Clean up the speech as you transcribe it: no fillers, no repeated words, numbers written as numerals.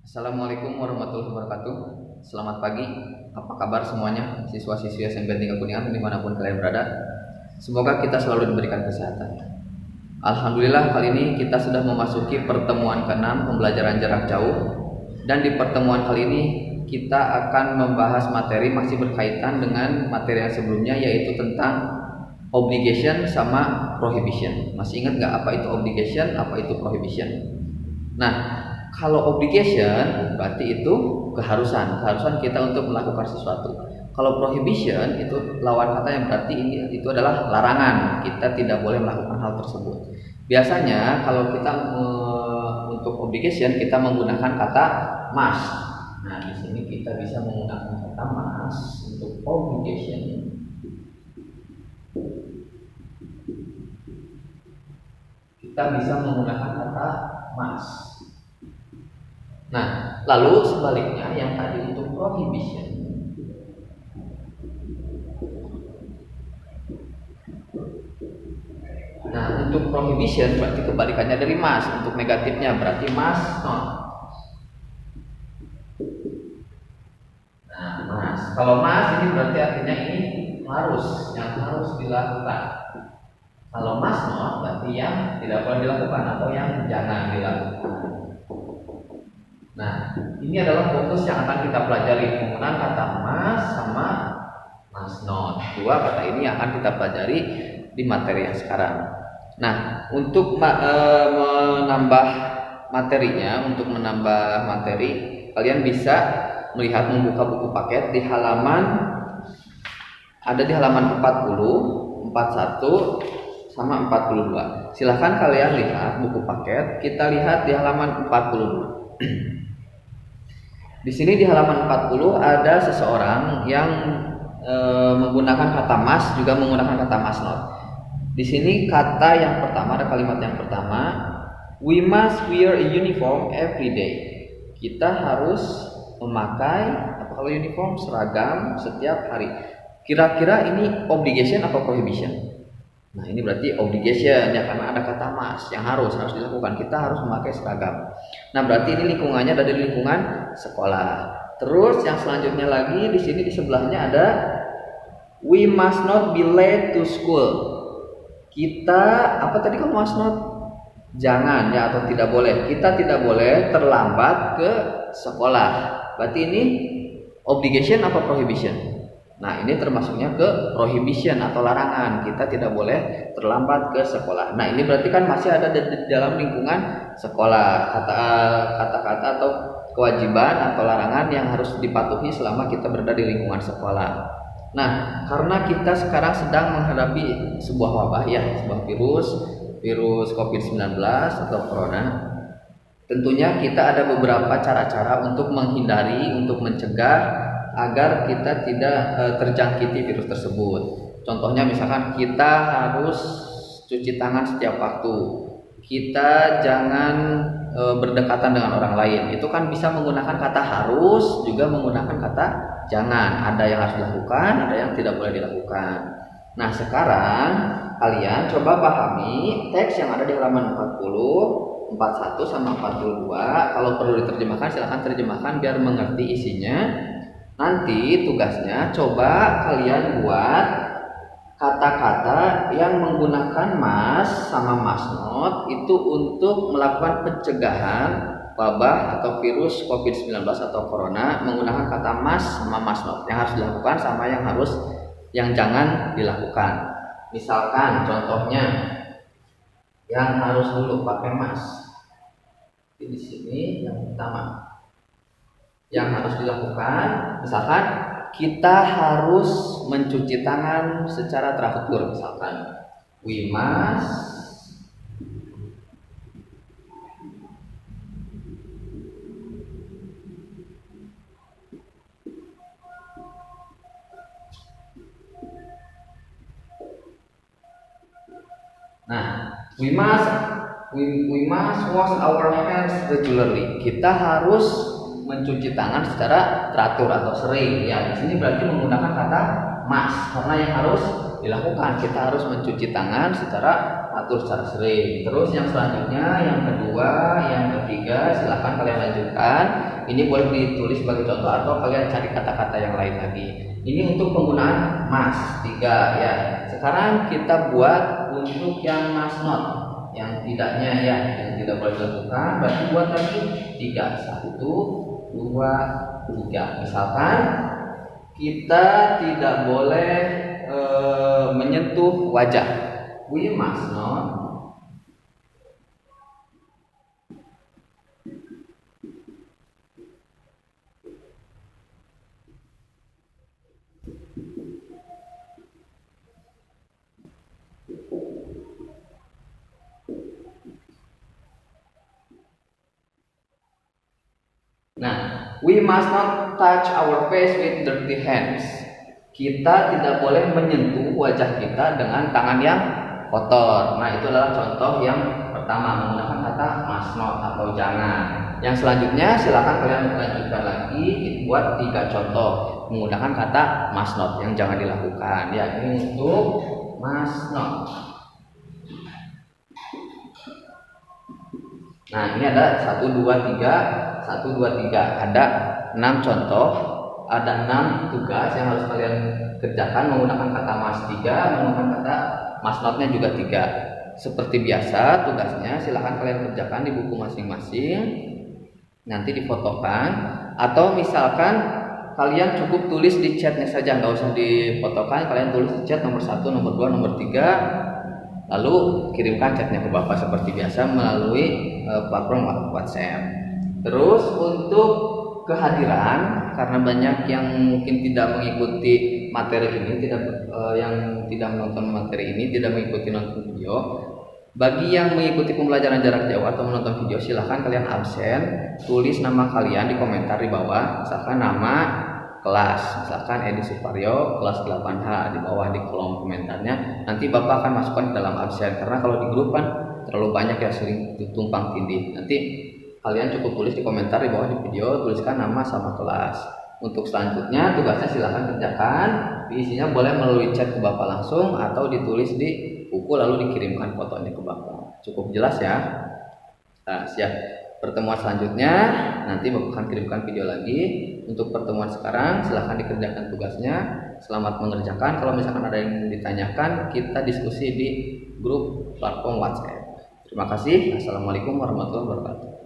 Assalamualaikum warahmatullahi wabarakatuh. Selamat pagi. Apa kabar semuanya, siswa-siswi SMP Tingkat Kuningan dimanapun kalian berada? Semoga kita selalu diberikan kesehatan. Alhamdulillah, kali ini kita sudah memasuki pertemuan ke-6 pembelajaran jarak jauh. Dan di pertemuan kali ini kita akan membahas materi masih berkaitan dengan materi yang sebelumnya, yaitu tentang obligation sama prohibition. Masih ingat nggak apa itu obligation, apa itu prohibition? Nah, kalau obligation berarti itu keharusan kita untuk melakukan sesuatu. Kalau prohibition itu lawan kata yang berarti itu adalah larangan, kita tidak boleh melakukan hal tersebut. Biasanya kalau kita untuk obligation kita menggunakan kata must. Nah, di sini kita bisa menggunakan kata must untuk obligation. Kita bisa menggunakan kata must. Nah, lalu sebaliknya yang tadi untuk prohibition. Nah, untuk prohibition berarti kebalikannya dari must. Untuk negatifnya berarti must not. Nah, must. Kalau must ini berarti artinya ini harus, yang harus dilakukan. Kalau must not berarti yang tidak boleh dilakukan atau yang jangan dilakukan. Nah, ini adalah fokus yang akan kita pelajari, penggunaan kata must sama must not. Dua kata ini yang akan kita pelajari di materi yang sekarang. Nah, untuk menambah materinya, untuk menambah materi, kalian bisa melihat membuka buku paket di halaman, ada di halaman 40, 41 sama 42. Silahkan kalian lihat buku paket. Kita lihat di halaman 40. Di sini di halaman 40 ada seseorang yang menggunakan kata must, juga menggunakan kata must not. Di sini kata yang pertama, ada kalimat yang pertama, we must wear a uniform every day. Kita harus memakai kalau uniform, seragam setiap hari. Kira-kira ini obligation atau prohibition? Nah, ini berarti obligation ya, karena ada kata must yang harus dilakukan. Kita harus memakai seragam. Nah, berarti ini lingkungannya ada di lingkungan sekolah. Terus yang selanjutnya lagi di sini di sebelahnya ada we must not be late to school. Kita apa tadi kalau must not? Jangan ya, atau tidak boleh. Kita tidak boleh terlambat ke sekolah. Berarti ini obligation apa prohibition? Nah, ini termasuknya ke prohibition atau larangan. Kita tidak boleh terlambat ke sekolah. Nah, ini berarti kan masih ada di dalam lingkungan sekolah. Kata-kata atau kewajiban atau larangan yang harus dipatuhi selama kita berada di lingkungan sekolah. Nah, karena kita sekarang sedang menghadapi sebuah wabah ya, sebuah virus COVID-19 atau corona. Tentunya kita ada beberapa cara-cara untuk menghindari, untuk mencegah agar kita tidak terjangkiti virus tersebut. Contohnya misalkan kita harus cuci tangan setiap waktu. Kita jangan berdekatan dengan orang lain. Itu kan bisa menggunakan kata harus, juga menggunakan kata jangan. Ada yang harus dilakukan, ada yang tidak boleh dilakukan. Nah, sekarang kalian coba pahami teks yang ada di halaman 40, 41 sama 42. Kalau perlu diterjemahkan silahkan terjemahkan biar mengerti isinya. Nanti tugasnya coba kalian buat kata-kata yang menggunakan must sama must not itu untuk melakukan pencegahan wabah atau virus COVID-19 atau corona menggunakan kata must sama must not. Yang harus dilakukan sama yang jangan dilakukan. Misalkan contohnya yang harus dulu pakai must. Di sini yang pertama yang harus dilakukan, misalkan kita harus mencuci tangan secara teratur. Misalkan we must we must wash our hands regularly. Kita harus mencuci tangan secara teratur atau sering. Ya, di sini berarti menggunakan kata must karena yang harus dilakukan. Kita harus mencuci tangan secara teratur, secara sering. Terus yang selanjutnya, yang kedua, yang ketiga, silahkan kalian lanjutkan. Ini boleh ditulis sebagai contoh atau kalian cari kata-kata yang lain lagi. Ini untuk penggunaan must 3 ya. Sekarang kita buat untuk yang must not, yang tidaknya ya, yang tidak boleh dilakukan. Berarti buat lagi 3, 1, 2, 3. Misalkan kita tidak boleh menyentuh wajah. We must not we must not touch our face with dirty hands. Kita tidak boleh menyentuh wajah kita dengan tangan yang kotor. Nah, itu adalah contoh yang pertama menggunakan kata must not atau jangan. Yang selanjutnya silakan kalian lanjutkan lagi buat 3 contoh menggunakan kata must not yang jangan dilakukan. Ya, ini untuk must not. Nah, ini ada 1, 2, 3, 1, 2, 3. Ada 6 contoh, ada 6 tugas yang harus kalian kerjakan menggunakan kata must 3, menggunakan kata must not-nya juga 3. Seperti biasa, tugasnya silahkan kalian kerjakan di buku masing-masing, nanti difotokan, atau misalkan kalian cukup tulis di chatnya saja, nggak usah difotokan, kalian tulis di chat nomor 1, nomor 2, nomor 3, lalu kirimkan chatnya ke Bapak seperti biasa melalui platform WhatsApp. Terus untuk kehadiran, karena banyak yang mungkin tidak mengikuti materi ini, yang tidak menonton materi ini, tidak mengikuti nonton video. Bagi yang mengikuti pembelajaran jarak jauh atau menonton video, silahkan kalian absen, tulis nama kalian di komentar di bawah, misalkan nama kelas, misalkan Edi Suparyo kelas 8H di bawah di kolom komentarnya. Nanti Bapak akan masukkan ke dalam absen, karena kalau di grup kan terlalu banyak ya, sering tumpang tindih. Nanti kalian cukup tulis di komentar di bawah di video, tuliskan nama sama kelas. Untuk selanjutnya tugasnya silahkan kerjakan, isinya boleh melalui chat ke Bapak langsung atau ditulis di buku lalu dikirimkan fotonya ke Bapak. Cukup jelas ya. Nah, siap. Pertemuan selanjutnya nanti Bapak akan kirimkan video lagi. Untuk pertemuan sekarang silahkan dikerjakan tugasnya. Selamat mengerjakan. Kalau misalkan ada yang ditanyakan, kita diskusi di grup platform WhatsApp. Terima kasih. Assalamualaikum warahmatullahi wabarakatuh.